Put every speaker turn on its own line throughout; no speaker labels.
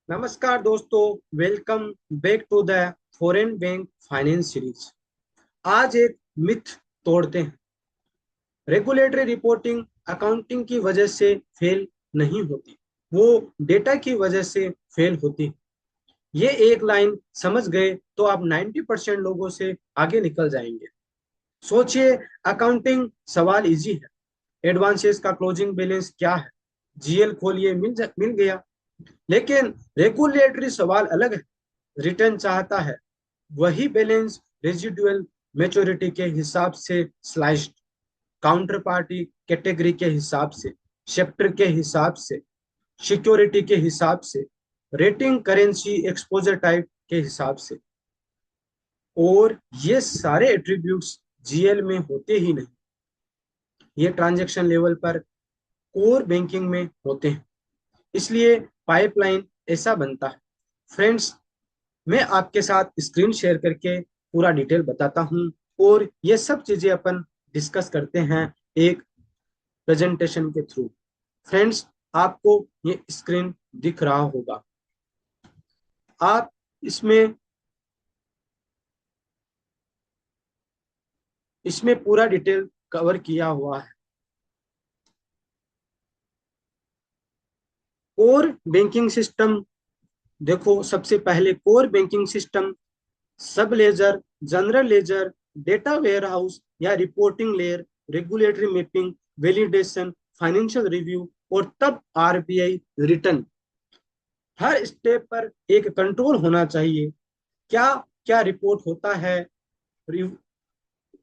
नमस्कार दोस्तों, welcome back to the foreign bank finance series. आज एक मिथ तोड़ते हैं। रेगुलेटरी रिपोर्टिंग अकाउंटिंग की वजह से फेल नहीं होती, वो डेटा की वजह से फेल होती है। ये एक लाइन समझ गए तो आप 90% लोगों से आगे निकल जाएंगे। सोचिए, अकाउंटिंग सवाल इजी है। एडवांसेस का क्लोजिंग बैलेंस क्या है, जीएल खोलिए, मिल गया। लेकिन रेगुलेटरी सवाल अलग है। रिटर्न चाहता है वही बैलेंस, रेजिडुअल मेच्योरिटी के हिसाब से स्लाइस्ड, काउंटर पार्टी कैटेगरी के हिसाब से, सेक्टर के हिसाब से, सिक्योरिटी के हिसाब से, रेटिंग करेंसी एक्सपोजर टाइप के हिसाब से। और ये सारे एट्रीब्यूट्स जीएल में होते ही नहीं, ये ट्रांजैक्शन लेवल पर कोर बैंकिंग में होते हैं। इसलिए पाइपलाइन ऐसा बनता है। फ्रेंड्स, मैं आपके साथ स्क्रीन शेयर करके पूरा डिटेल बताता हूँ और ये सब चीजें अपन डिस्कस करते हैं एक प्रेजेंटेशन के थ्रू। फ्रेंड्स, आपको ये स्क्रीन दिख रहा होगा। आप इसमें इसमें पूरा डिटेल कवर किया हुआ है। कोर बैंकिंग सिस्टम देखो, सबसे पहले core banking system sub ledger, general ledger, data warehouse या reporting layer, regulatory mapping, validation, financial review और तब आरबीआई रिटर्न। हर स्टेप पर एक कंट्रोल होना चाहिए। क्या क्या रिपोर्ट होता है?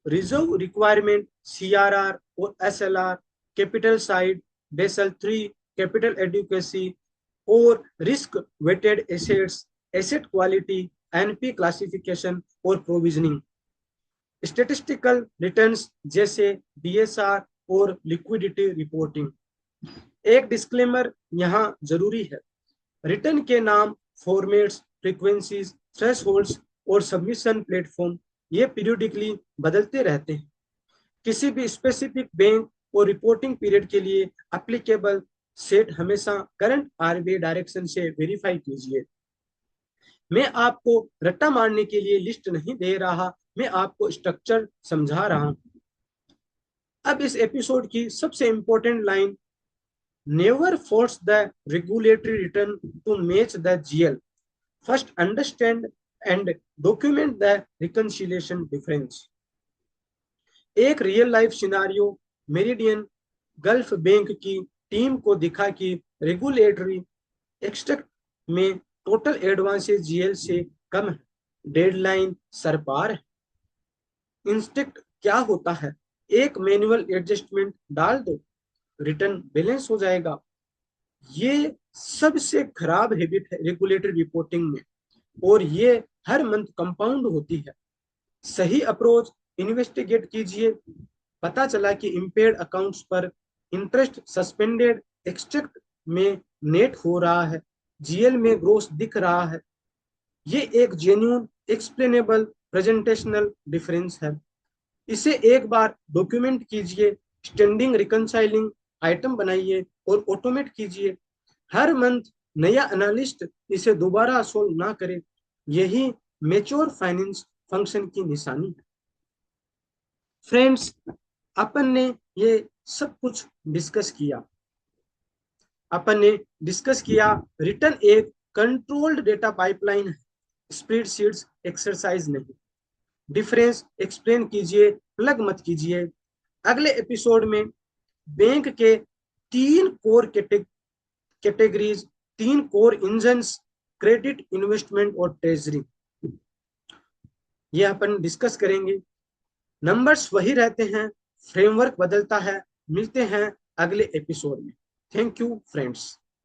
रिजर्व रिक्वायरमेंट, सीआरआर और SLR, capital side, Basel 3, capital adequacy और risk weighted assets, asset quality, NP classification और प्रोविजनिंग, स्टेटिस्टिकल रिटर्न्स जैसे डीएसआर और लिक्विडिटी रिपोर्टिंग। एक डिस्क्लेमर यहाँ जरूरी है। रिटर्न के नाम, फॉर्मेट्स, फ्रीक्वेंसीज, थ्रेशोल्ड्स और सबमिशन प्लेटफॉर्म ये पीरियोडिकली बदलते रहते हैं। किसी भी स्पेसिफिक बैंक और रिपोर्टिंग पीरियड के लिए एप्लीकेबल सेट हमेशा करंट आरबीआई डायरेक्शन से वेरीफाई कीजिए। मैं आपको रट्टा मारने के लिए लिस्ट नहीं दे रहा, मैं आपको स्ट्रक्चर समझा रहा हूं। अब इस एपिसोड की सबसे important line, never force the regulatory return to match the GL, first understand and document the reconciliation difference. एक real life scenario, Meridian Gulf bank की टीम को दिखा कि रेगुलेटरी एक्सट्रैक्ट में टोटल एडवांसेस जीएल से कम है, डेडलाइन सर पार है। इंस्टेंट क्या होता है? एक मैनुअल एडजस्टमेंट डाल दो, रिटर्न बैलेंस हो जाएगा। ये सबसे खराब हैबिट है रेगुलेटरी रिपोर्टिंग में, और ये हर मंथ कंपाउंड होती है। सही अप्रोच, इन्वेस्टिगेट कीजिए। पता चला कि इम्पेयर्ड अकाउंट्स पर इंटरेस्ट सस्पेंडेड, एक्सट्रैक्ट में नेट हो रहा है, जीएल में ग्रोथ दिख रहा है। ये एक जेन्युइन एक्सप्लेनेबल प्रेजेंटेशनल डिफरेंस है। इसे एक बार डॉक्यूमेंट कीजिए, स्टैंडिंग रिकंसाइलिंग आइटम बनाइए और ऑटोमेट कीजिए। हर मंथ नया एनालिस्ट इसे दोबारा सोल्व ना करे। यही मेच्योर फाइनेंस फंक्शन की निशानी है। फ्रेंड्स, अपन ने ये सब कुछ डिस्कस किया। अपन ने डिस्कस किया रिटर्न एक कंट्रोल्ड डेटा पाइपलाइन है, स्प्रेडशीट्स एक्सरसाइज नहीं। डिफरेंस एक्सप्लेन कीजिए, प्लग मत कीजिए। अगले एपिसोड में बैंक के तीन कोर कैटेगरीज, तीन कोर इंजन्स, क्रेडिट, इन्वेस्टमेंट और ट्रेजरी, ये अपन डिस्कस करेंगे। नंबर्स वही रहते हैं, फ्रेमवर्क बदलता है। मिलते हैं अगले एपिसोड में। Thank you friends.